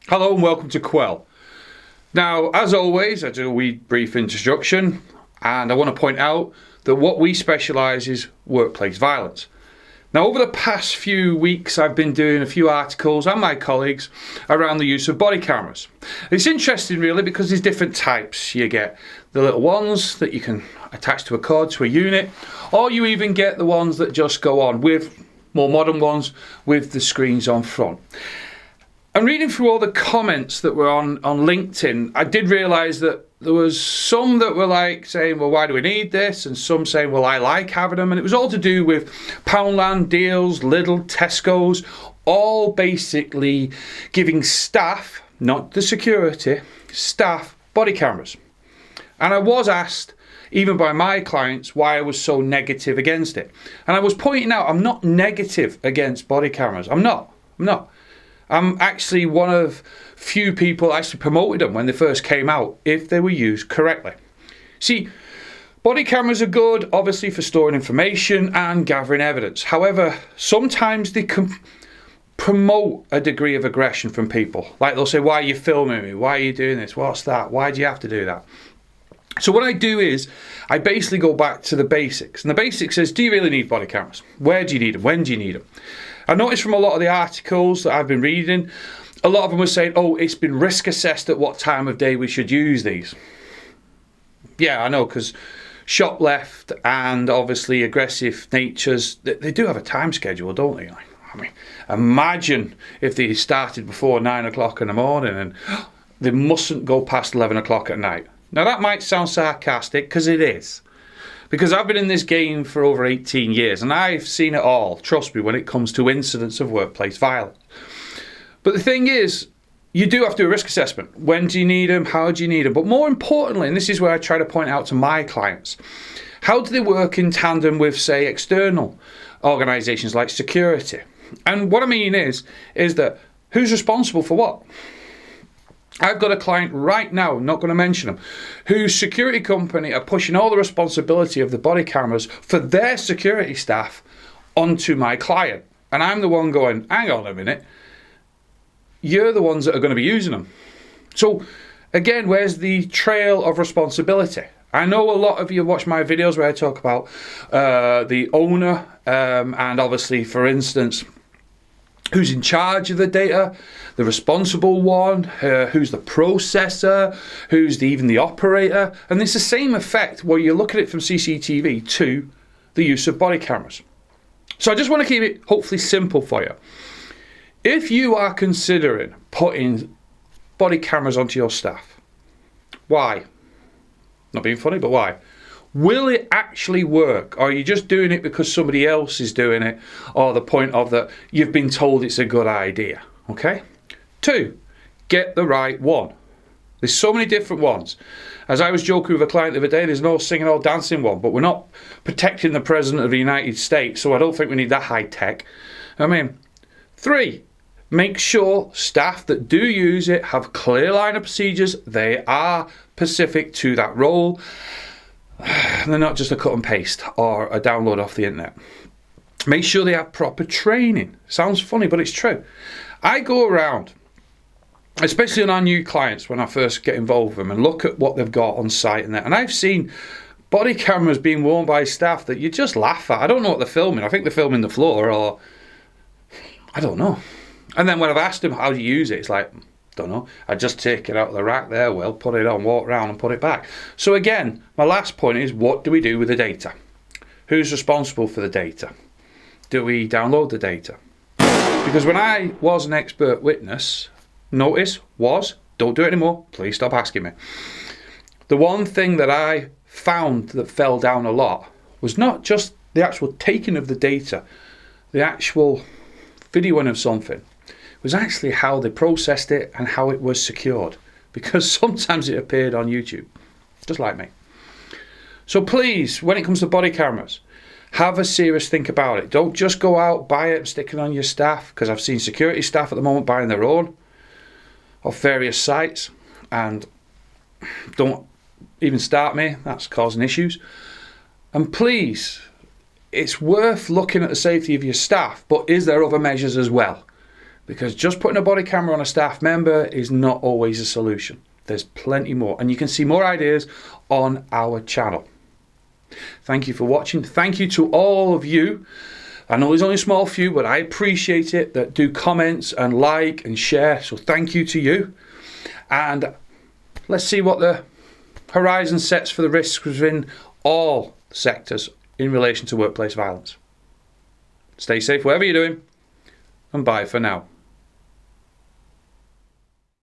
Hello and welcome to Quell. Now, as always, I do a wee brief introduction, and I want to point out that what we specialise is workplace violence. Now, over the past few weeks, I've been doing a few articles and my colleagues around the use of body cameras. It's interesting really because there's different types. You get the little ones that you can attach to a cord to a unit, or you even get the ones that just go on with more modern ones with the screens on front. And reading through all the comments that were on LinkedIn, I did realise that there was some that were like saying, well, why do we need this? And some saying, well, I like having them. And it was all to do with Poundland, Deals, Lidl, Tesco's, all basically giving staff, not the security, staff body cameras. And I was asked, even by my clients, why I was so negative against it. And I was pointing out, I'm not negative against body cameras. I'm not. I'm actually one of few people actually promoted them when they first came out, if they were used correctly. See, body cameras are good, obviously, for storing information and gathering evidence. However, sometimes they can promote a degree of aggression from people. Like they'll say, why are you filming me? Why are you doing this? What's that? Why do you have to do that? So what I do is, I basically go back to the basics. And the basics is, do you really need body cameras? Where do you need them? When do you need them? I noticed from a lot of the articles that I've been reading, a lot of them were saying, oh, it's been risk assessed at what time of day we should use these. Yeah, I know, because shoplift and obviously aggressive natures, they do have a time schedule, don't they? I mean, imagine if they started before 9 o'clock in the morning and they mustn't go past 11 o'clock at night. Now that might sound sarcastic, because it is. Because I've been in this game for over 18 years and I've seen it all, trust me, when it comes to incidents of workplace violence. But the thing is, you do have to do a risk assessment. When do you need them? How do you need them? But more importantly, and this is where I try to point out to my clients, how do they work in tandem with, say, external organisations like security? And what I mean is that who's responsible for what? I've got a client right now, not going to mention them, whose security company are pushing all the responsibility of the body cameras for their security staff onto my client. And I'm the one going, hang on a minute, you're the ones that are going to be using them. So again, where's the trail of responsibility? I know a lot of you watch my videos where I talk about the owner and obviously, for instance, who's in charge of the data, the responsible one, who's the processor, who's even the operator. And it's the same effect where you look at it from CCTV to the use of body cameras. So I just want to keep it hopefully simple for you. If you are considering putting body cameras onto your staff, why? Not being funny, but why? Will it actually work? Or are you just doing it because somebody else is doing it, or the point of that you've been told it's a good idea? Okay? 2, get the right one. There's so many different ones. As I was joking with a client the other day, there's no singing or dancing one, but we're not protecting the President of the United States, so I don't think we need that high tech. 3, make sure staff that do use it have clear line of procedures. They are specific to that role. They're not just a cut and paste or a download off the internet. Make sure they have proper training. Sounds funny, but it's true. I go around, especially on our new clients when I first get involved with them, and look at what they've got on site and that. And I've seen body cameras being worn by staff that you just laugh at. I don't know what they're filming. I think they're filming the floor, or I don't know. And then when I've asked them how do you use it, it's like, don't know. I just take it out of the rack there, well, put it on, walk around and put it back. So again, my last point is, what do we do with the data? Who's responsible for the data? Do we download the data? Because when I was an expert witness, don't do it anymore, please stop asking me. The one thing that I found that fell down a lot was not just the actual taking of the data, the actual videoing of something. Was actually how they processed it and how it was secured, because sometimes it appeared on YouTube, just like me. So please, when it comes to body cameras, have a serious think about it. Don't just go out, buy it and stick it on your staff, because I've seen security staff at the moment buying their own off various sites, and don't even start me, that's causing issues. And please, it's worth looking at the safety of your staff, but is there other measures as well? because just putting a body camera on a staff member is not always a solution. There's plenty more, and you can see more ideas on our channel. Thank you for watching. Thank you to all of you. I know there's only a small few, but I appreciate it, that do comments and like and share. So thank you to you. And let's see what the horizon sets for the risks within all sectors in relation to workplace violence. Stay safe wherever you're doing, and bye for now.